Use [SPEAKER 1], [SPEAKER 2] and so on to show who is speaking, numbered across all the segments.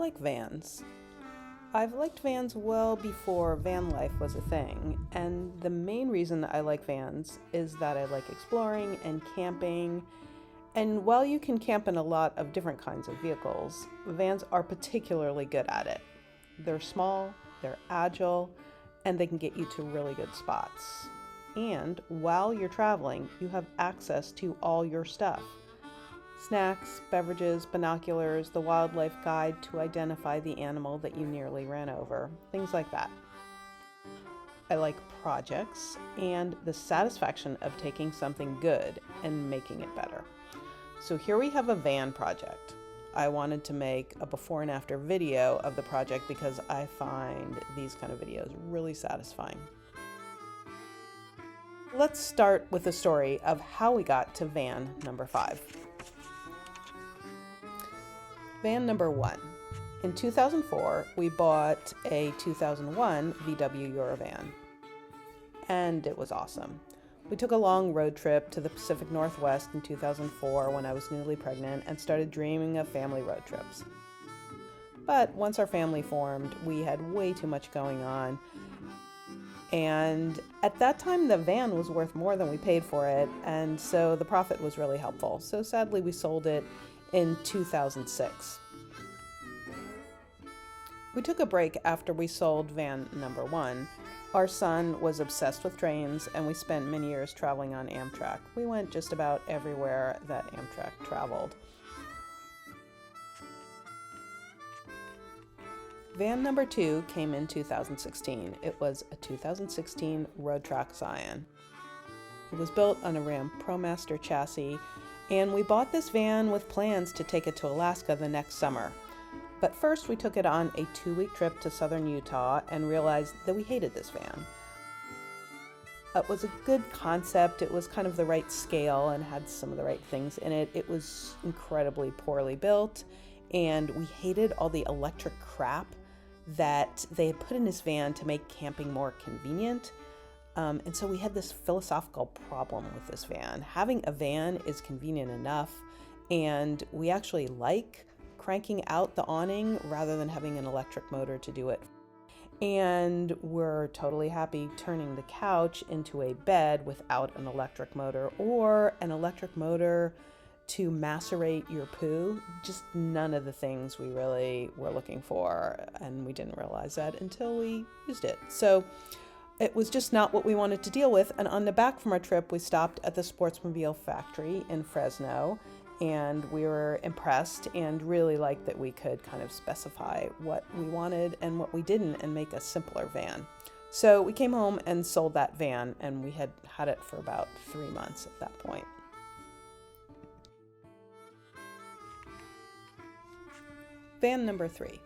[SPEAKER 1] like vans. I've liked vans well before van life was a thing, and the main reason I like vans is that I like exploring and camping. And while you can camp in a lot of different kinds of vehicles, vans are particularly good at it. They're small, they're agile, and they can get you to really good spots. And while you're traveling, you have access to all your stuff. Snacks, beverages, binoculars, the wildlife guide to identify the animal that you nearly ran over, things like that. I like projects and the satisfaction of taking something good and making it better. So here we have a van project. I wanted to make a before and after video of the project because I find these kind of videos really satisfying. Let's start with the story of how we got to van number 5. Van number 1. In 2004, we bought a 2001 VW Eurovan, and it was awesome. We took a long road trip to the Pacific Northwest in 2004 when I was newly pregnant and started dreaming of family road trips. But once our family formed, we had way too much going on. And at that time, the van was worth more than we paid for it, and so the profit was really helpful. So sadly, we sold it in 2006. We took a break after we sold van number 1. Our son was obsessed with trains, and we spent many years traveling on Amtrak. We went just about everywhere that Amtrak traveled. Van number 2 came in 2016. It was a 2016 Roadtrek Zion. It was built on a Ram ProMaster chassis, and we bought this van with plans to take it to Alaska the next summer. But first we took it on a 2-week trip to southern Utah and realized that we hated this van. It was a good concept, it was kind of the right scale and had some of the right things in it. It was incredibly poorly built, and we hated all the electric crap that they had put in this van to make camping more convenient. And so we had this philosophical problem with this van. Having a van is convenient enough, and we actually like cranking out the awning rather than having an electric motor to do it. And we're totally happy turning the couch into a bed without an electric motor or an electric motor to macerate your poo. Just none of the things we really were looking for, and we didn't realize that until we used it. So it was just not what we wanted to deal with. And on the back from our trip, we stopped at the Sportsmobile factory in Fresno, and we were impressed and really liked that we could kind of specify what we wanted and what we didn't and make a simpler van. So we came home and sold that van, and we had had it for about 3 months at that point. Van number 3.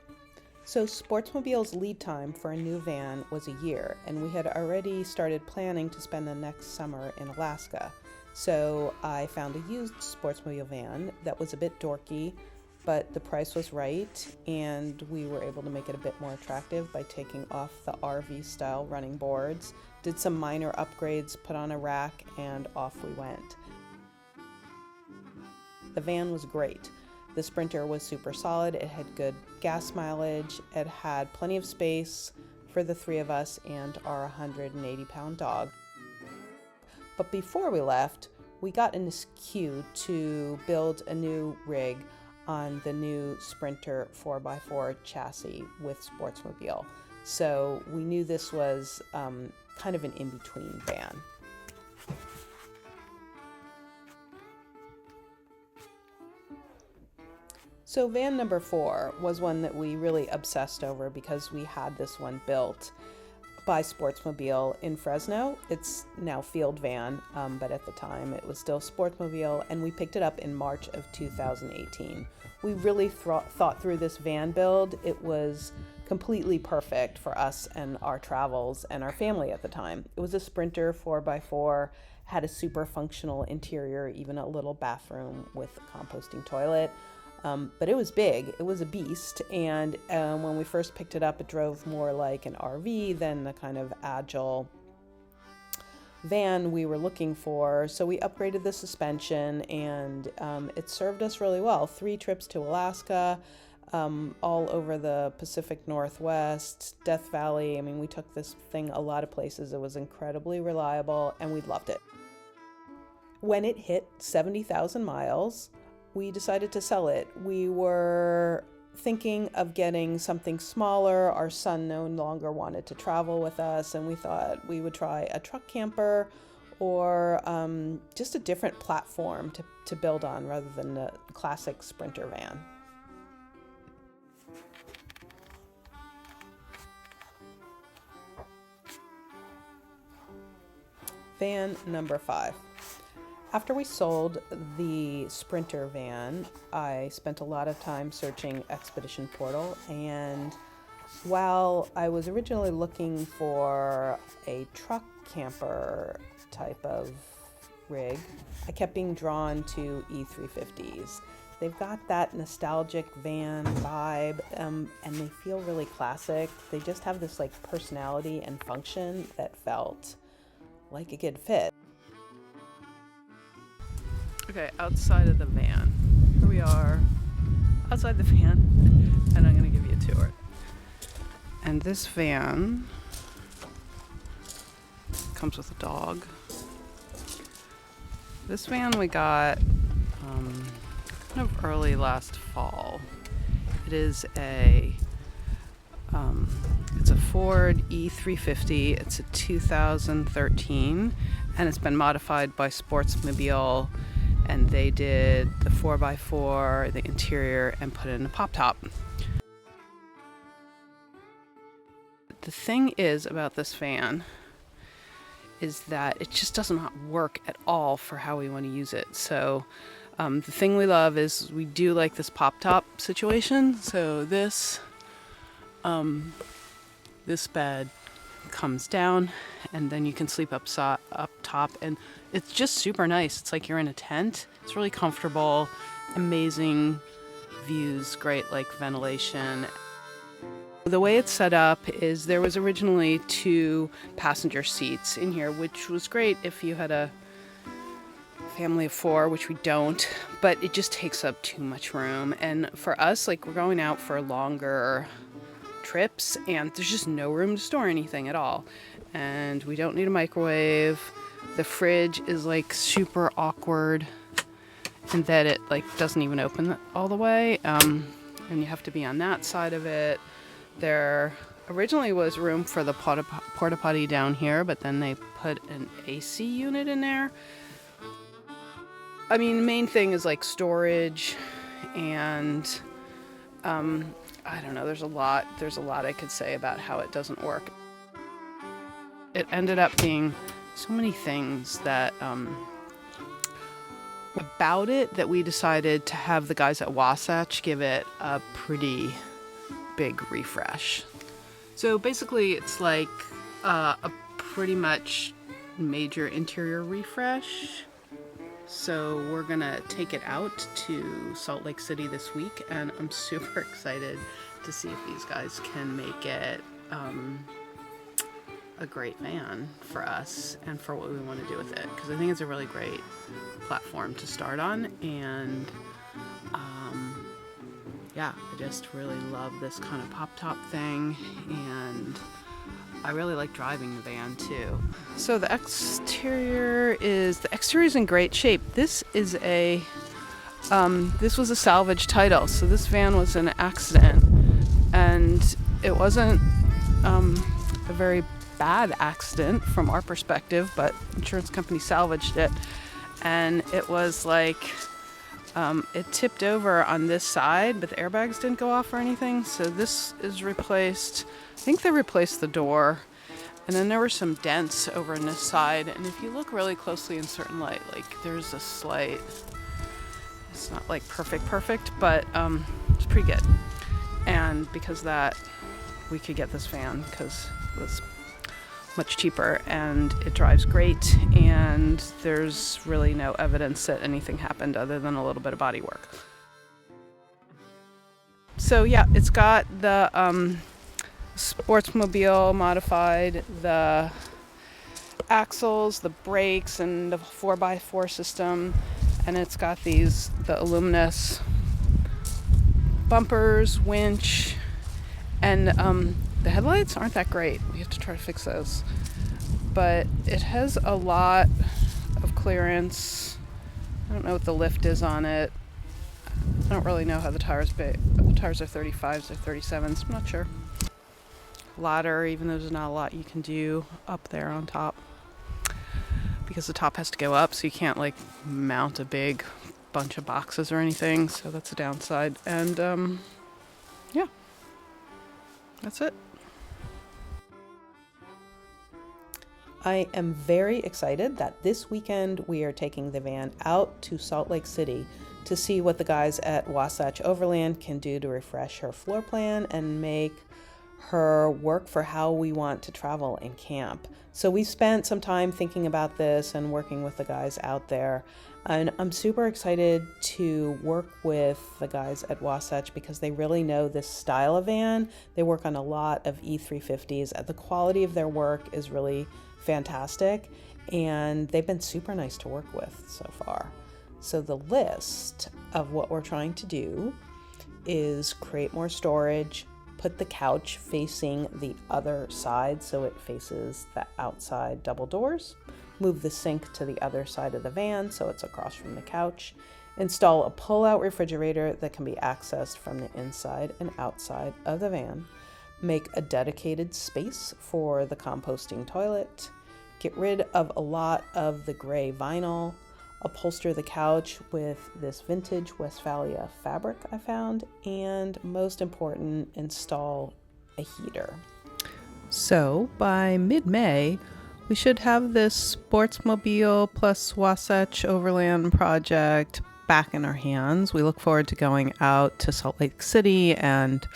[SPEAKER 1] So Sportsmobile's lead time for a new van was a year, and we had already started planning to spend the next summer in Alaska. So I found a used Sportsmobile van that was a bit dorky, but the price was right, and we were able to make it a bit more attractive by taking off the RV-style running boards, did some minor upgrades, put on a rack, and off we went. The van was great. The Sprinter was super solid, it had good gas mileage, it had plenty of space for the 3 of us and our 180-pound dog. But before we left, we got in this queue to build a new rig on the new Sprinter 4x4 chassis with Sportsmobile. So we knew this was kind of an in-between van. So van number 4 was one that we really obsessed over because we had this one built by Sportsmobile in Fresno. It's now Field Van, but at the time it was still Sportsmobile, and we picked it up in March of 2018. We really thought through this van build. It was completely perfect for us and our travels and our family at the time. It was a Sprinter 4x4, had a super functional interior, even a little bathroom with a composting toilet. But it was big, it was a beast, and when we first picked it up, it drove more like an RV than the kind of agile van we were looking for. So we upgraded the suspension, and it served us really well. 3 trips to Alaska, all over the Pacific Northwest, Death Valley. I mean, we took this thing a lot of places. It was incredibly reliable, and we loved it. When it hit 70,000 miles, we decided to sell it. We were thinking of getting something smaller. Our son no longer wanted to travel with us, and we thought we would try a truck camper or just a different platform to build on rather than the classic Sprinter van. Van number 5. After we sold the Sprinter van, I spent a lot of time searching Expedition Portal, and while I was originally looking for a truck camper type of rig, I kept being drawn to E350s. They've got that nostalgic van vibe, and they feel really classic. They just have this like personality and function that felt like a good fit. Okay, outside of the van. Here we are, outside the van, and I'm going to give you a tour. And this van comes with a dog. This van we got kind of early last fall. It is it's a Ford E350. It's a 2013, and it's been modified by Sportsmobile, and they did the 4x4, the interior, and put in a pop top. The thing is about this van is that it just does not work at all for how we want to use it. So the thing we love is we do like this pop top situation. So this bed comes down, and then you can sleep up top, and it's just super nice. It's like you're in a tent. It's really comfortable, amazing views, great like ventilation. The way it's set up is there was originally 2 passenger seats in here, which was great if you had a family of 4, which we don't, but it just takes up too much room. And for us, like, we're going out for longer trips, and there's just no room to store anything at all. And we don't need a microwave. The fridge is like super awkward in that it like doesn't even open all the way, and you have to be on that side of it. There originally was room for the porta potty down here, but then they put an AC unit in there. I mean, the main thing is like storage, and I don't know, there's a lot I could say about how it doesn't work. It ended up being so many things that about it that we decided to have the guys at Wasatch give it a pretty big refresh. So basically it's like a pretty much major interior refresh. So we're gonna take it out to Salt Lake City this week, and I'm super excited to see if these guys can make it a great van for us and for what we want to do with it, because I think it's a really great platform to start on. And yeah, I just really love this kind of pop-top thing, and I really like driving the van too. So the exterior is in great shape. This is this was a salvage title, so this van was an accident, and it wasn't a very bad accident from our perspective, but insurance company salvaged it, and it was like it tipped over on this side, but the airbags didn't go off or anything. So this is replaced. I think they replaced the door, and then there were some dents over on this side, and if you look really closely in certain light, like there's a slight, it's not like perfect, but it's pretty good. And because of that, we could get this van because it was much cheaper, and it drives great, and there's really no evidence that anything happened other than a little bit of body work. So yeah, it's got the Sportsmobile modified, the axles, the brakes, and the 4x4 system, and it's got the aluminous bumpers, winch, and the headlights aren't that great. We have to try to fix those. But it has a lot of clearance. I don't know what the lift is on it. I don't really know how the tires are 35s or 37s. I'm not sure. Ladder, even though there's not a lot you can do up there on top, because the top has to go up, so you can't like mount a big bunch of boxes or anything. So that's a downside. And yeah, that's it. I am very excited that this weekend we are taking the van out to Salt Lake City to see what the guys at Wasatch Overland can do to refresh her floor plan and make her work for how we want to travel and camp. So we spent some time thinking about this and working with the guys out there. And I'm super excited to work with the guys at Wasatch because they really know this style of van. They work on a lot of E350s. The quality of their work is really fantastic, and they've been super nice to work with so far. So the list of what we're trying to do is create more storage, put the couch facing the other side so it faces the outside double doors, move the sink to the other side of the van so it's across from the couch, install a pull-out refrigerator that can be accessed from the inside and outside of the van, make a dedicated space for the composting toilet, get rid of a lot of the gray vinyl, upholster the couch with this vintage Westphalia fabric I found, and most important, install a heater. So by mid-May, we should have this Sportsmobile plus Wasatch Overland project back in our hands. We look forward to going out to Salt Lake City and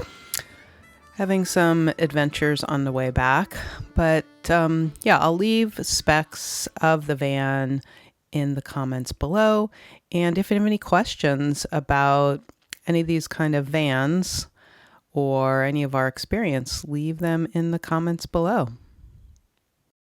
[SPEAKER 1] having some adventures on the way back. But yeah, I'll leave specs of the van in the comments below. And if you have any questions about any of these kind of vans or any of our experience, leave them in the comments below.